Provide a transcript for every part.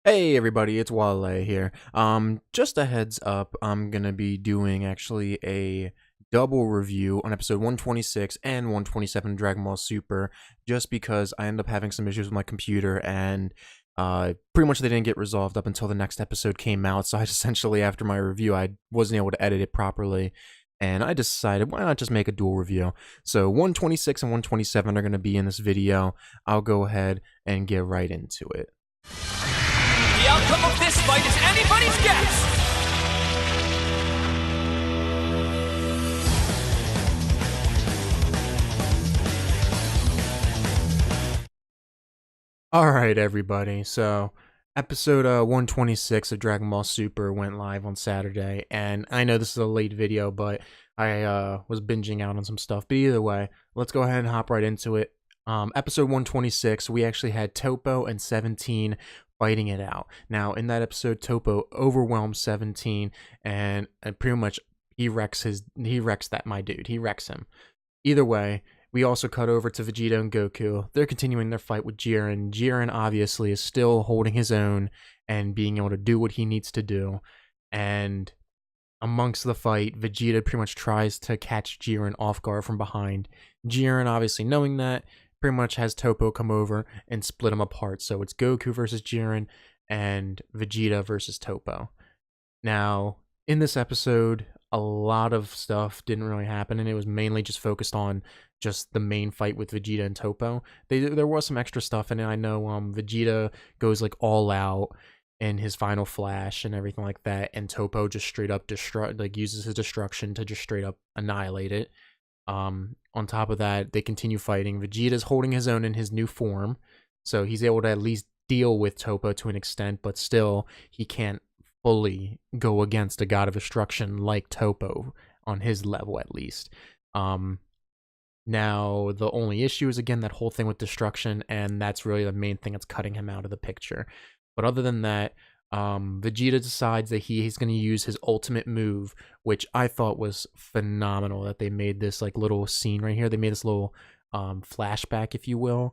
Hey everybody, it's Wale here. Just a heads up, I'm gonna be doing actually a double review on episode 126 and 127 of Dragon Ball Super, just because I ended up having some issues with my computer and pretty much they didn't get resolved up until the next episode came out. So I essentially, after my review, I wasn't able to edit it properly. And I decided, why not just make a dual review? So 126 and 127 are going to be in this video. I'll go ahead and get right into it. The outcome of this fight is anybody's guess! Alright, everybody, so episode 126 of Dragon Ball Super went live on Saturday, and I know this is a late video, but I was binging out on some stuff. But either way, let's go ahead and hop right into it. Episode 126, we actually had Toppo and 17 fighting it out. Now, in that episode, Toppo overwhelms 17, and pretty much he wrecks my dude. He wrecks him. Either way, we also cut over to Vegeta and Goku. They're continuing their fight with Jaron. Jaron obviously is still holding his own and being able to do what he needs to do. And amongst the fight, Vegeta pretty much tries to catch Jaron off guard from behind. Jaron, obviously knowing that, pretty much has Toppo come over and split them apart. So it's Goku versus Jaron and Vegeta versus Toppo. Now, in this episode, a lot of stuff didn't really happen, and it was mainly just focused on just the main fight with Vegeta and Toppo. There was some extra stuff in it. I know Vegeta goes like all out in his final flash and everything like that, and Toppo just straight up uses his destruction to just straight up annihilate it. On top of that, they continue fighting. Vegeta's holding his own in his new form, so he's able to at least deal with Toppo to an extent, but still he can't fully go against a god of destruction like Toppo on his level, at least. Now, the only issue is, again, that whole thing with destruction, and that's really the main thing that's cutting him out of the picture. But other than that, Vegeta decides that he's going to use his ultimate move, which I thought was phenomenal, that they made this like little scene right here. They made this little flashback, if you will,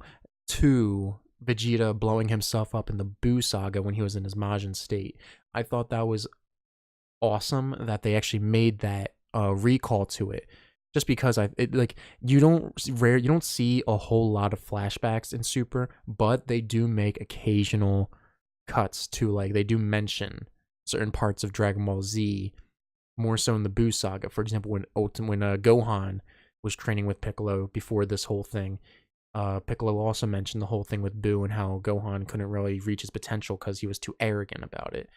to Vegeta blowing himself up in the Buu saga when he was in his Majin state. I thought that was awesome that they actually made that recall to it. Just because you don't see a whole lot of flashbacks in Super, but they do make occasional cuts to, like, they do mention certain parts of Dragon Ball Z, more so in the Buu saga. For example, when Gohan was training with Piccolo before this whole thing, Piccolo also mentioned the whole thing with Buu and how Gohan couldn't really reach his potential because he was too arrogant about it.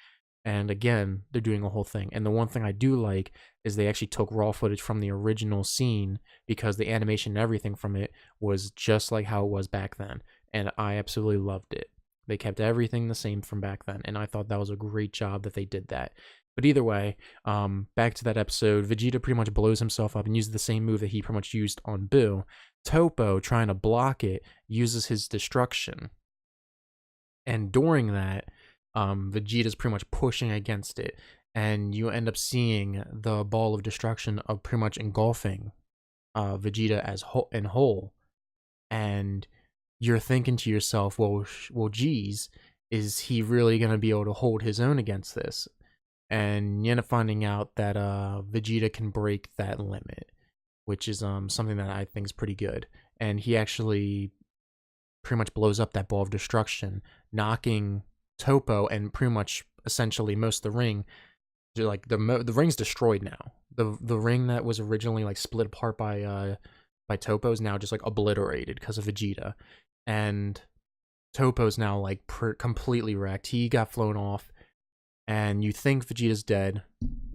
And again, they're doing a whole thing. And the one thing I do like is they actually took raw footage from the original scene, because the animation and everything from it was just like how it was back then. And I absolutely loved it. They kept everything the same from back then. And I thought that was a great job that they did that. But either way, back to that episode, Vegeta pretty much blows himself up and uses the same move that he pretty much used on Buu. Toppo, trying to block it, uses his destruction. And during that, Vegeta's pretty much pushing against it, and you end up seeing the ball of destruction of pretty much engulfing Vegeta as whole, and you're thinking to yourself, well, geez, is he really gonna be able to hold his own against this? And you end up finding out that Vegeta can break that limit, which is something that I think is pretty good, and he actually pretty much blows up that ball of destruction, knocking Toppo and pretty much essentially most of the ring. Like the ring's destroyed now. The ring that was originally like split apart by Toppo is now just like obliterated because of Vegeta, and Toppo's now like completely wrecked. He got flown off, and you think Vegeta's dead.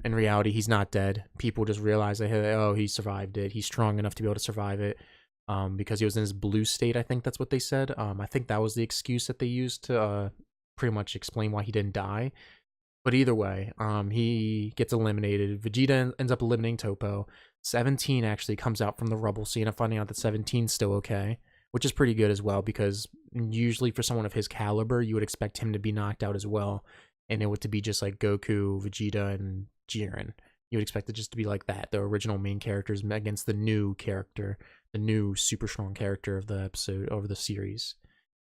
In reality, he's not dead. People just realize that, oh, he survived it. He's strong enough to be able to survive it. Because he was in his blue state, I think that's what they said. I think that was the excuse that they used to pretty much explain why he didn't die. But either way, he gets eliminated. Vegeta ends up eliminating Toppo. 17 actually comes out from the rubble scene and finding out that 17's still okay, which is pretty good as well, because usually for someone of his caliber, you would expect him to be knocked out as well, and it would to be just like Goku, Vegeta, and Jiren. You would expect it just to be like that, the original main characters against the new character, the new super strong character of the episode, over the series.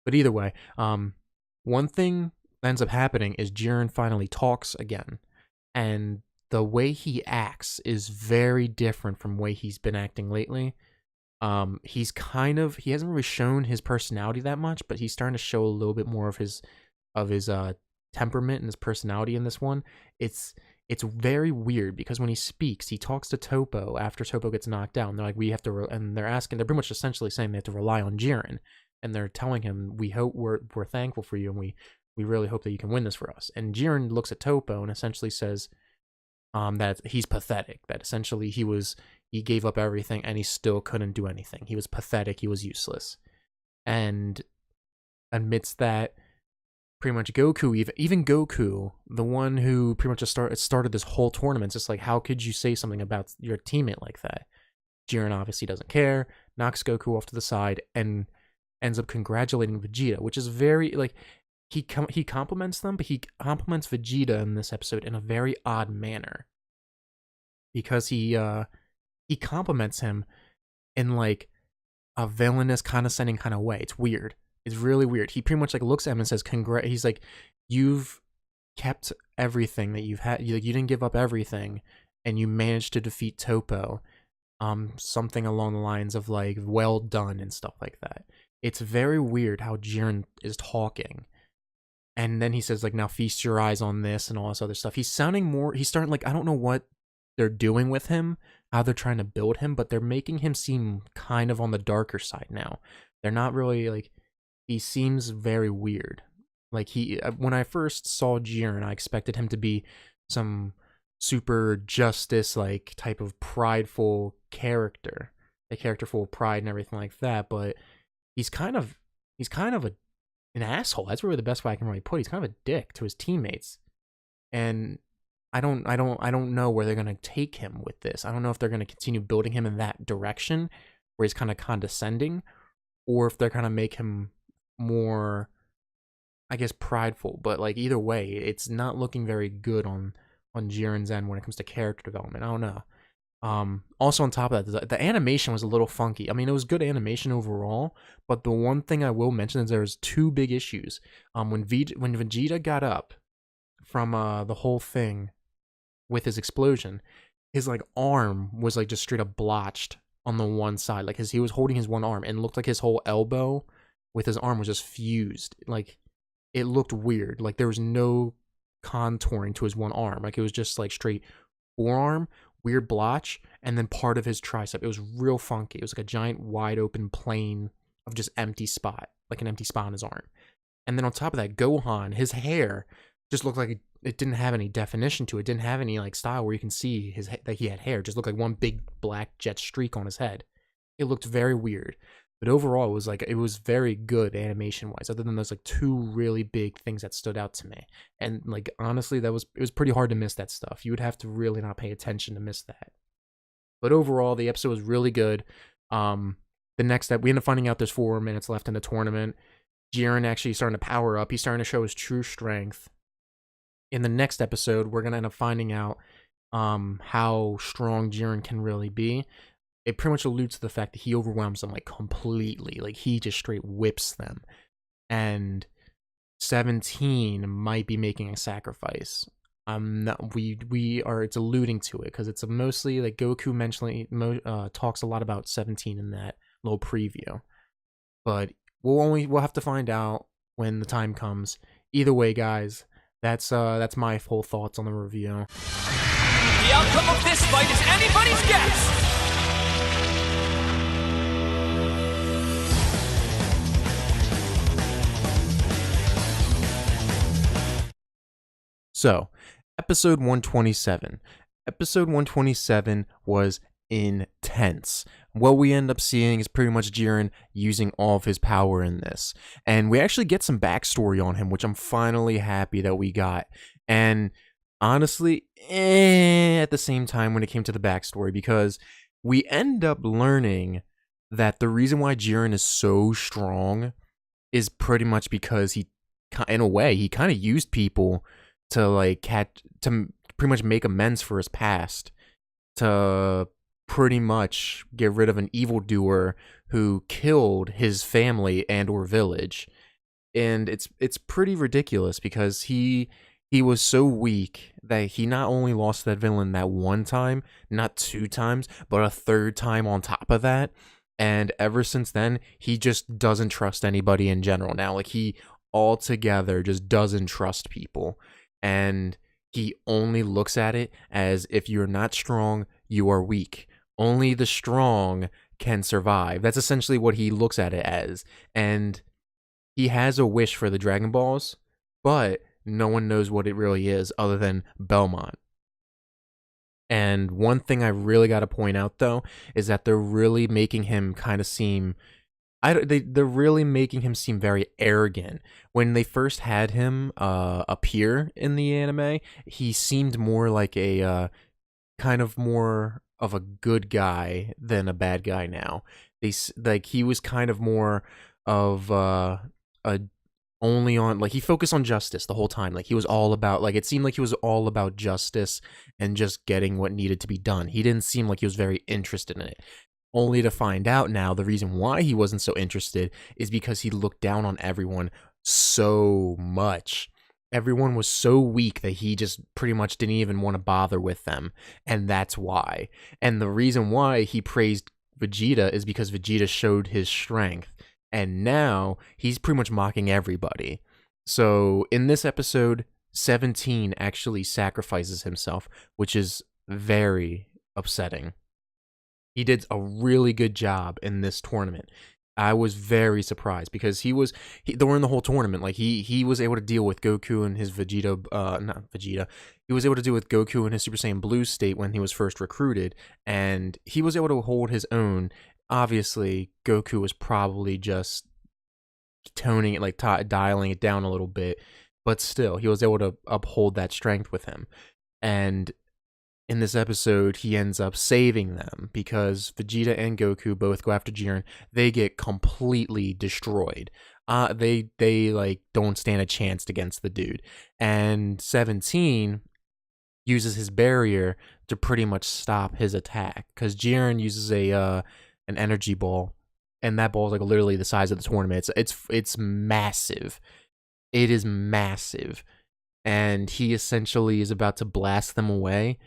But either way, one thing ends up happening is Jiren finally talks again, and the way he acts is very different from the way he's been acting lately. He hasn't really shown his personality that much, but he's starting to show a little bit more of his temperament and his personality in this one. It's very weird because when he speaks, he talks to Toppo after Toppo gets knocked out. And they're like, we have to, and they're pretty much essentially saying they have to rely on Jiren, and they're telling him, we're thankful for you, and we really hope that you can win this for us. And Jiren looks at Toppo and essentially says, that he's pathetic. That essentially he gave up everything and he still couldn't do anything. He was pathetic. He was useless, and admits that pretty much Goku, even Goku, the one who pretty much started this whole tournament, it's just like, how could you say something about your teammate like that? Jiren obviously doesn't care, knocks Goku off to the side, and ends up congratulating Vegeta, which is very, like, he compliments them, but he compliments Vegeta in this episode in a very odd manner, because he compliments him in like a villainous, condescending kind of way. It's weird. It's really weird. He pretty much like looks at him and says, he's like, you've kept everything that you've had. You didn't give up everything, and you managed to defeat Toppo. Something along the lines of like, well done, and stuff like that. It's very weird how Jiren is talking. And then he says, like, now feast your eyes on this and all this other stuff. He's starting like, I don't know what they're doing with him, how they're trying to build him, but they're making him seem kind of on the darker side now. They're not really, like, he seems very weird. Like, when I first saw Jiren, I expected him to be some super justice, like, type of prideful character. A character full of pride and everything like that, but he's kind of an asshole. That's really the best way I can really put it. He's kind of a dick to his teammates. And I don't know where they're gonna take him with this. I don't know if they're gonna continue building him in that direction, where he's kind of condescending, or if they're gonna make him more, I guess, prideful. But like, either way, it's not looking very good on Jiren's end when it comes to character development. I don't know. Also on top of that, the animation was a little funky. I mean, it was good animation overall, but the one thing I will mention is there's two big issues. When Vegeta got up from the whole thing with his explosion, his like arm was like just straight up blotched on the one side. Like, he was holding his one arm, and it looked like his whole elbow with his arm was just fused. Like, it looked weird. Like, there was no contouring to his one arm. Like, it was just like straight forearm, weird blotch, and then part of his tricep. It was real funky. It was like a giant wide open plane of just empty spot, like an empty spot on his arm. And then on top of that, Gohan, his hair just looked like it didn't have any definition to it. It didn't have any like style where you can see that he had hair. It just looked like one big black jet streak on his head. It looked very weird. But overall, it was very good animation wise, other than those like two really big things that stood out to me. And like, honestly, it was pretty hard to miss that stuff. You would have to really not pay attention to miss that. But overall, the episode was really good. The next step, we end up finding out there's 4 minutes left in the tournament. Jiren actually starting to power up. He's starting to show his true strength. In the next episode, we're gonna end up finding out how strong Jiren can really be. It pretty much alludes to the fact that he overwhelms them like completely. Like, he just straight whips them. And 17 might be making a sacrifice. It's alluding to it, because it's mostly like Goku talks a lot about 17 in that little preview. But we'll have to find out when the time comes. Either way, guys, that's my full thoughts on the review. The outcome of this fight is anybody's guess. So, episode 127. Episode 127 was intense. What we end up seeing is pretty much Jiren using all of his power in this. And we actually get some backstory on him, which I'm finally happy that we got. And honestly, at the same time when it came to the backstory, because we end up learning that the reason why Jiren is so strong is pretty much because in a way, he kind of used people to pretty much make amends for his past, to pretty much get rid of an evildoer who killed his family and or village. and it's pretty ridiculous because he was so weak that he not only lost that villain that one time, not two times, but a third time on top of that. And ever since then, he just doesn't trust anybody in general now. Like, he altogether just doesn't trust people. And he only looks at it as if you're not strong, you are weak. Only the strong can survive. That's essentially what he looks at it as. And he has a wish for the Dragon Balls, but no one knows what it really is other than Belmont. And one thing I really got to point out, though, is that they're really making him kind of seem... they're really making him seem very arrogant. When they first had him appear in the anime, he seemed more like a kind of more of a good guy than a bad guy now. He was kind of more of a only on, like, he focused on justice the whole time. Like, he was all about, like, it seemed like he was all about justice and just getting what needed to be done. He didn't seem like he was very interested in it. Only to find out now the reason why he wasn't so interested is because he looked down on everyone so much. Everyone was so weak that he just pretty much didn't even want to bother with them. And that's why. And the reason why he praised Vegeta is because Vegeta showed his strength. And now he's pretty much mocking everybody. So in this episode, 17 actually sacrifices himself, which is very upsetting. He did a really good job in this tournament. I was very surprised because during the whole tournament, like, he was able to deal with Goku and his not Vegeta. He was able to deal with Goku and his Super Saiyan Blue state when he was first recruited, and he was able to hold his own. Obviously, Goku was probably just toning it, like dialing it down a little bit, but still, he was able to uphold that strength with him. And in this episode, he ends up saving them because Vegeta and Goku both go after Jiren. They get completely destroyed. They like don't stand a chance against the dude. And 17 uses his barrier to pretty much stop his attack because Jiren uses an energy ball, and that ball is like literally the size of the tournament. It's massive. It is massive, and he essentially is about to blast them away.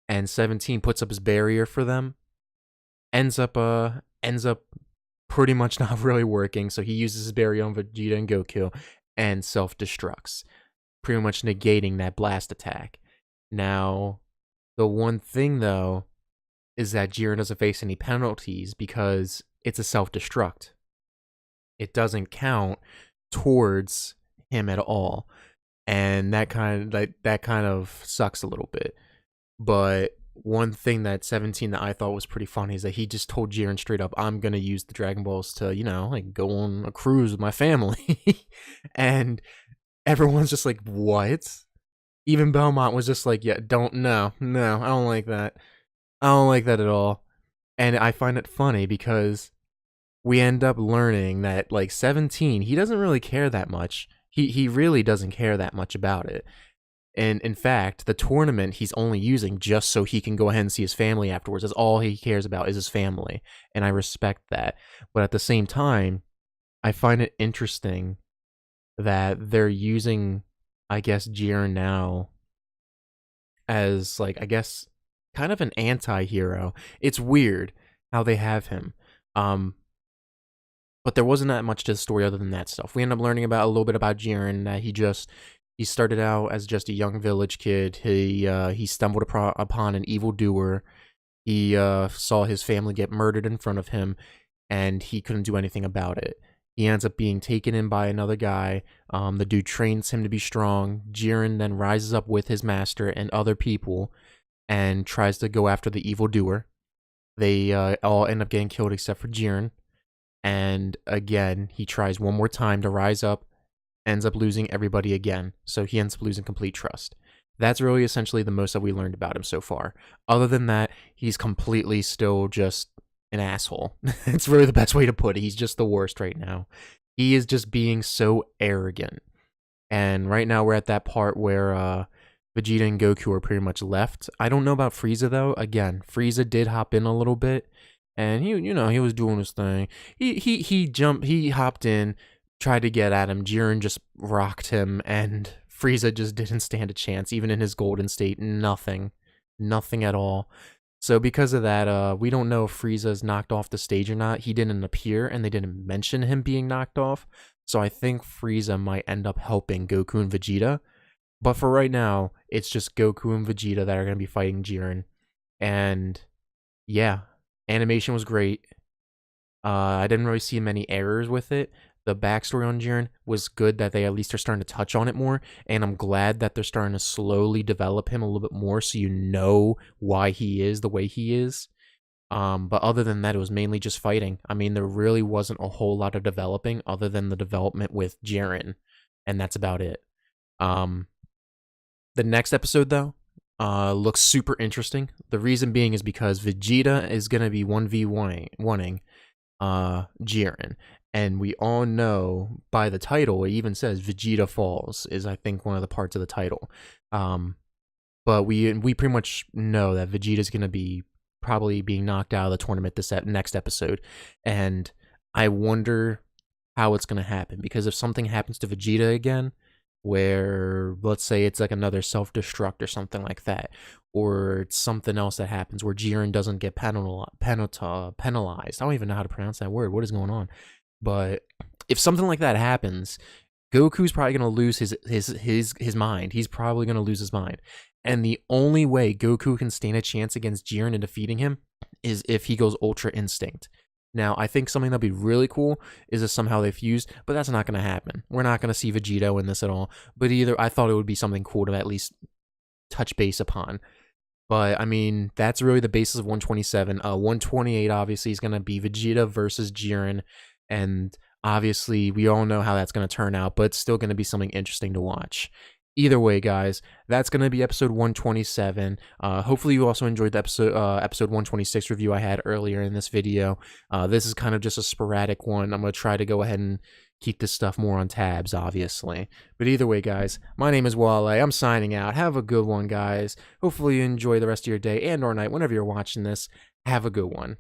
And 17 puts up his barrier for them. Ends up pretty much not really working. So he uses his barrier on Vegeta and Goku, and self-destructs, pretty much negating that blast attack. Now, the one thing though is that Jiren doesn't face any penalties because it's a self-destruct. It doesn't count towards him at all, and that kind of sucks a little bit. But one thing that 17 that I thought was pretty funny is that he just told Jiren straight up, "I'm gonna use the Dragon Balls to, like, go on a cruise with my family," and everyone's just like, "What?" Even Belmont was just like, "Yeah, no, I don't like that. I don't like that at all." And I find it funny because we end up learning that, like, 17, he doesn't really care that much. He really doesn't care that much about it. And in fact, the tournament he's only using just so he can go ahead and see his family afterwards. That's all he cares about is his family. And I respect that. But at the same time, I find it interesting that they're using, I guess, Jiren now as, like, I guess, kind of an anti-hero. It's weird how they have him. But there wasn't that much to the story other than that stuff. We end up learning about a little bit about Jiren, that he started out as just a young village kid. He stumbled upon an evildoer. He saw his family get murdered in front of him, and he couldn't do anything about it. He ends up being taken in by another guy. The dude trains him to be strong. Jiren then rises up with his master and other people and tries to go after the evildoer. They all end up getting killed except for Jiren. And again, he tries one more time to rise up, ends up losing everybody again. So he ends up losing complete trust. That's really essentially the most that we learned about him so far. Other than that, he's completely still just an asshole. It's really the best way to put it. He's just the worst right now. He is just being so arrogant. And right now we're at that part where Vegeta and Goku are pretty much left. I don't know about Frieza though. Again, Frieza did hop in a little bit, and he was doing his thing. He hopped in, tried to get at him. Jiren just rocked him, and Frieza just didn't stand a chance. Even in his golden state, nothing at all. So because of that, we don't know if Frieza's knocked off the stage or not. He didn't appear, and they didn't mention him being knocked off. So I think Frieza might end up helping Goku and Vegeta. But for right now, it's just Goku and Vegeta that are going to be fighting Jiren. And yeah, animation was great. I didn't really see many errors with it. The backstory on Jiren was good, that they at least are starting to touch on it more, and I'm glad that they're starting to slowly develop him a little bit more so you know why he is the way he is. But other than that, it was mainly just fighting. I mean, there really wasn't a whole lot of developing other than the development with Jiren, and that's about it. The next episode, though, looks super interesting. The reason being is because Vegeta is going to be 1v1ing Jiren. And we all know by the title, it even says Vegeta Falls is, I think, one of the parts of the title. But we pretty much know that Vegeta's going to be probably being knocked out of the tournament this next episode. And I wonder how it's going to happen. Because if something happens to Vegeta again, where, let's say, it's like another self-destruct or something like that, or it's something else that happens where Jiren doesn't get penalized. I don't even know how to pronounce that word. What is going on? But if something like that happens, Goku's probably going to lose his mind. He's probably going to lose his mind. And the only way Goku can stand a chance against Jiren and defeating him is if he goes Ultra Instinct. Now, I think something that'd be really cool is if somehow they fused, but that's not going to happen. We're not going to see Vegeta in this at all. But either, I thought it would be something cool to at least touch base upon. But, I mean, that's really the basis of 127. 128, obviously, is going to be Vegeta versus Jiren. And obviously, we all know how that's going to turn out, but it's still going to be something interesting to watch. Either way, guys, that's going to be episode 127. Hopefully, you also enjoyed the episode 126 review I had earlier in this video. This is kind of just a sporadic one. I'm going to try to go ahead and keep this stuff more on tabs, obviously. But either way, guys, my name is Wale. I'm signing out. Have a good one, guys. Hopefully, you enjoy the rest of your day and or night whenever you're watching this. Have a good one.